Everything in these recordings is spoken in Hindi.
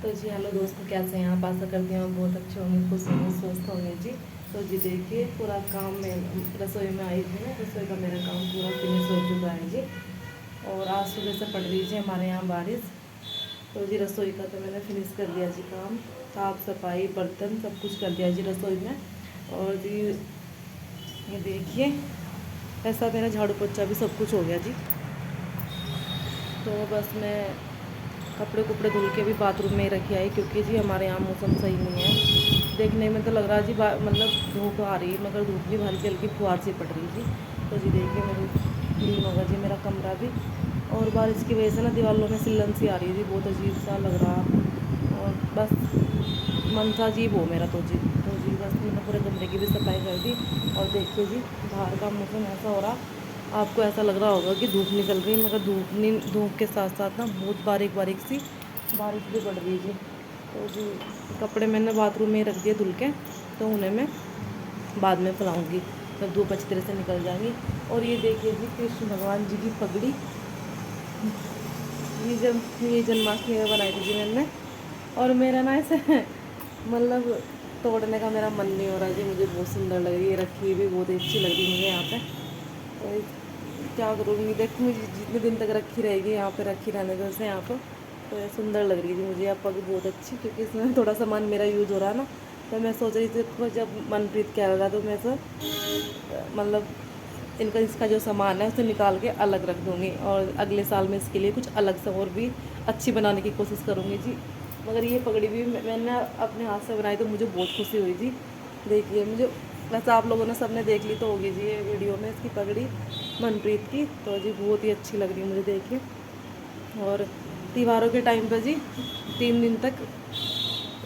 तो जी हेलो दोस्तों, कैसे हैं आप? आशा करती हूँ आप बहुत अच्छे होंगे, खुश होंगे, स्वस्थ होंगे जी। तो जी देखिए, पूरा काम में रसोई में आई थी ना, रसोई का मेरा काम पूरा फिनिश हो चुका है जी। और आज सुबह से पड़ रही जी हमारे यहाँ बारिश। तो जी रसोई का तो मैंने फिनिश कर दिया जी काम, साफ़ सफाई बर्तन सब कुछ कर दिया जी रसोई में। और जी ये देखिए, ऐसा मेरा झाड़ू पोछा भी सब कुछ हो गया जी। तो बस मैं कपड़े कुपड़े धुल के भी बाथरूम में ही रखी आई, क्योंकि जी हमारे यहाँ मौसम सही नहीं है। देखने में तो लग रहा है जी मतलब धूप आ रही है, मगर धूप भी हल्की हल्की फुहार सी पड़ रही जी। तो जी देखिए, मेरी क्लीन होगा जी मेरा कमरा भी। और बारिश की वजह से ना दीवारों में सिलन सी आ रही है जी, बहुत अजीब सा लग रहा। और बस मन सा अजीब हो मेरा। तो जी बस मैंने पूरे कमरे की भी सफाई कर दी। और देखिए जी, बाहर का मौसम ऐसा हो रहा, आपको ऐसा लग रहा होगा कि धूप निकल रही है, मगर धूप के साथ साथ ना बहुत बारीक बारीक सी बारिश भी पड़ रही है जी। तो जी कपड़े मैंने बाथरूम में रख दिए धुल के, तो उन्हें मैं बाद में फैलाऊँगी जब धूप अच्छी तरह से निकल जाएंगी। और ये देखिए जी, कृष्ण भगवान जी की पगड़ी, ये जन्माष्टमी में बनाई थी जी मैंने। और मेरा ना ऐसे मतलब तोड़ने का मेरा मन नहीं हो रहा जी, मुझे बहुत सुंदर लग रही है, रखी भी बहुत अच्छी लग रही है मुझे यहाँ पे। तो क्या करूँगी, देखो मुझे जितने दिन तक रखी रहेगी यहाँ पे, रखी रहने दो से यहाँ पर। तो ये सुंदर लग रही है जी मुझे यहाँ पर बहुत अच्छी, क्योंकि इसमें थोड़ा सामान मेरा यूज़ हो रहा है ना। तो मैं सोच रही थी देखो, जब मनप्रीत कह रहा तो मैं सब मतलब इसका जो सामान है उसे निकाल के अलग रख दूँगी, और अगले साल में इसके लिए कुछ अलग से और भी अच्छी बनाने की कोशिश करूँगी जी। मगर ये पगड़ी भी मैंने अपने हाथ से बनाई, तो मुझे बहुत खुशी हुई जी। देखिए मुझे, वैसे आप लोगों ने सबने देख ली तो होगी जी ये वीडियो में इसकी पगड़ी मनप्रीत की। तो जी बहुत ही अच्छी लग रही है मुझे, देखिए। और त्योहारों के टाइम पर जी 3 दिन तक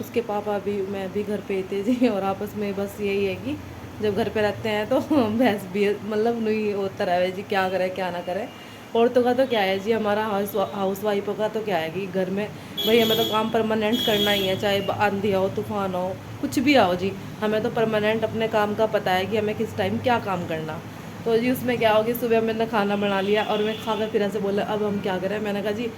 उसके पापा भी मैं भी घर पे थे जी। और आपस में बस यही है कि जब घर पे रहते हैं तो बहस भी मतलब नहीं होता रहे जी, क्या करे क्या ना करे। औरतों का तो क्या है जी, हमारा हाउस वाइफों का तो क्या है कि घर में भाई हमें तो काम परमानेंट करना ही है, चाहे आंधी आओ तूफान हो कुछ भी आओ जी। हमें तो परमानेंट अपने काम का पता है कि हमें किस टाइम क्या काम करना। तो जी उसमें क्या होगी, सुबह मैंने खाना बना लिया और मैं खा कर फिर ऐसे बोला अब हम क्या करें। मैंने कहा जी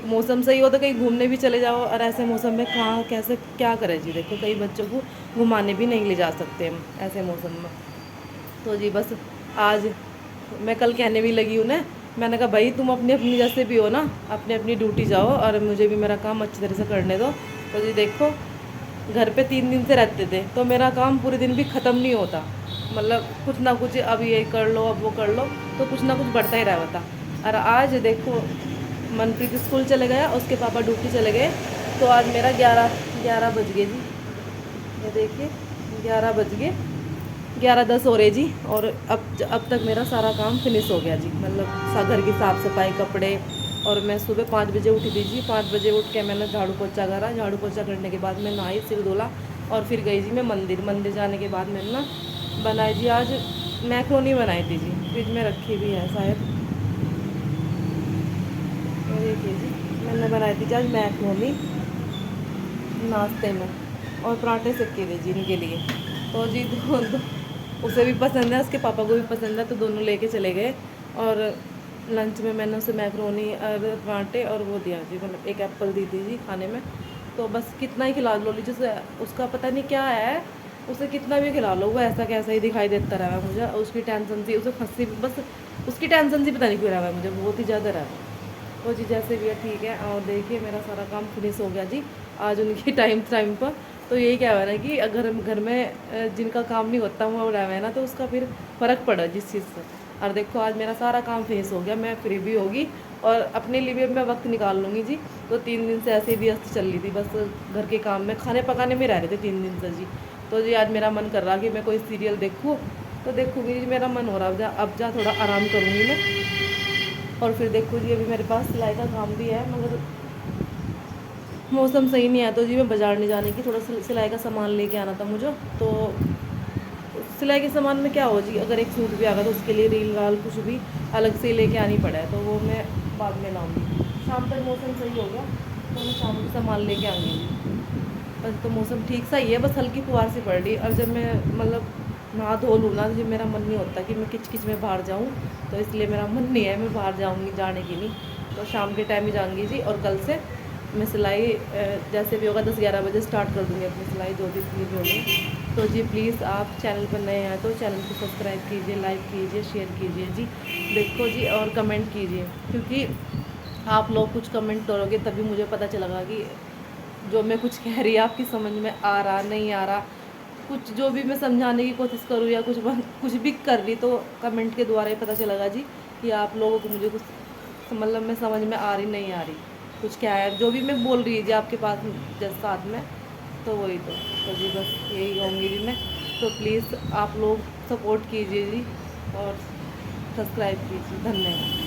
मौसम सही हो तो कहीं घूमने भी चले जाओ, और ऐसे मौसम में कहाँ कैसे क्या करें जी। देखो कई बच्चों को घुमाने भी नहीं ले जा सकते हम ऐसे मौसम में। तो जी बस आज मैं कल कहने भी लगी हूँ ना, मैंने कहा भाई तुम अपनी अपनी जैसे भी हो ना, अपनी अपनी ड्यूटी जाओ और मुझे भी मेरा काम अच्छी तरह से करने दो। तो जी देखो, घर पे 3 दिन से रहते थे तो मेरा काम पूरे दिन भी ख़त्म नहीं होता, मतलब कुछ ना कुछ अब ये कर लो अब वो कर लो, तो कुछ ना कुछ बढ़ता ही रहा था। और आज देखो, मनप्रीत स्कूल चले गया, उसके पापा ड्यूटी चले गए, तो आज मेरा 11 बज गए जी। ये देखिए 11 बज गए, 11:10 हो रहे जी। और अब तक मेरा सारा काम फिनिश हो गया जी, मतलब घर की साफ़ सफाई कपड़े। और मैं सुबह 5 बजे उठी थी जी, 5 बजे उठ के मैंने झाड़ू पोछा करा, झाड़ू पोछा करने के बाद मैं नहाई, सिर धोला और फिर गई जी मैं मंदिर जाने के बाद मैंने ना बनाई जी आज मैक्रोनी बनाई थी जी, फ्रिज में रखी हुई है शायद। ये देखिए जी, मैंने बनाई थी आज मैक्रोनी नाश्ते में, और पराठे सेके थे जी इनके लिए। तो जी उसे भी पसंद है, उसके पापा को भी पसंद है, तो दोनों लेके चले गए। और लंच में मैंने उसे मैक्रोनी और पराठे और वो दिया जी, मतलब एक एप्पल दी थी जी खाने में। तो बस कितना ही खिला लो लीजिए उसे, उसका पता नहीं क्या है, उसे कितना भी खिला लो वो ऐसा कैसा ही दिखाई देता रहा है मुझे। उसकी टेंशन सी, उसे फंसी बस, उसकी टेंशन सी पता नहीं क्यों रहा है मुझे, बहुत ही ज़्यादा रहा है। तो जी जैसे भी है ठीक है। और देखिए मेरा सारा काम फिनिश हो गया जी आज उनकी टाइम पर। तो यही क्या है ना कि अगर घर में जिनका काम नहीं होता वो रहा है ना, तो उसका फिर फ़र्क पड़ा जिस चीज़ से। और देखो आज मेरा सारा काम फिनिश हो गया, मैं फ्री भी होगी और अपने लिए भी अब मैं वक्त निकाल लूँगी जी। तो 3 दिन से ऐसे ही व्यस्त चल रही थी, बस घर के काम में खाने पकाने में रह रहे थे 3 दिन से जी। तो जी आज मेरा मन कर रहा कि मैं कोई सीरियल देखूँ, तो देखूँगी जी, मेरा मन हो रहा अब जा थोड़ा आराम करूँगी मैं। और फिर देखो जी, अभी मेरे पास सिलाई का काम भी है, मगर मौसम सही नहीं है, तो जी मैं बाज़ार नहीं जाने की, थोड़ा सिलाई का सामान लेके आना था मुझे। तो सिलाई के सामान में क्या हो जी, अगर एक सूट भी आ गया तो उसके लिए रील वाल कुछ भी अलग से लेके आनी पड़ा है, तो वो मैं बाद में लाऊंगी। शाम तक मौसम सही हो गया तो मैं शाम को सामान लेके आऊँगी। बस तो मौसम ठीक सा ही है, बस हल्की फुहार सी पड़ रही। और जब मैं मतलब नहा धो लूँ ना, तो जब मेरा मन नहीं होता कि मैं किच किच में बाहर जाऊँ, तो इसलिए मेरा मन नहीं है मैं बाहर जाऊँगी, जाने की नहीं। तो शाम के टाइम ही जाऊँगी जी। और कल से मैं सिलाई जैसे भी होगा 10-11 बजे स्टार्ट कर दूँगी अपनी सिलाई, जो भी इतनी भी होगी। तो जी प्लीज़ आप चैनल पर नए हैं तो चैनल को सब्सक्राइब कीजिए, लाइक कीजिए, शेयर कीजिए जी। देखो जी, और कमेंट कीजिए, क्योंकि आप लोग कुछ कमेंट करोगे तभी मुझे पता चलेगा कि जो मैं कुछ कह रही आपकी समझ में आ रहा नहीं आ रहा। कुछ जो भी मैं समझाने की कोशिश करूँ या कुछ भी कर रही, तो कमेंट के द्वारा ही पता चलेगा जी कि आप लोगों को मुझे कुछ मतलब मैं समझ में आ रही नहीं आ रही, कुछ क्या है जो भी मैं बोल रही है जी आपके पास जैसे साथ में। तो वही तो जी बस यही कहूँगी जी मैं। तो प्लीज़ आप लोग सपोर्ट कीजिए जी और सब्सक्राइब कीजिए। धन्यवाद।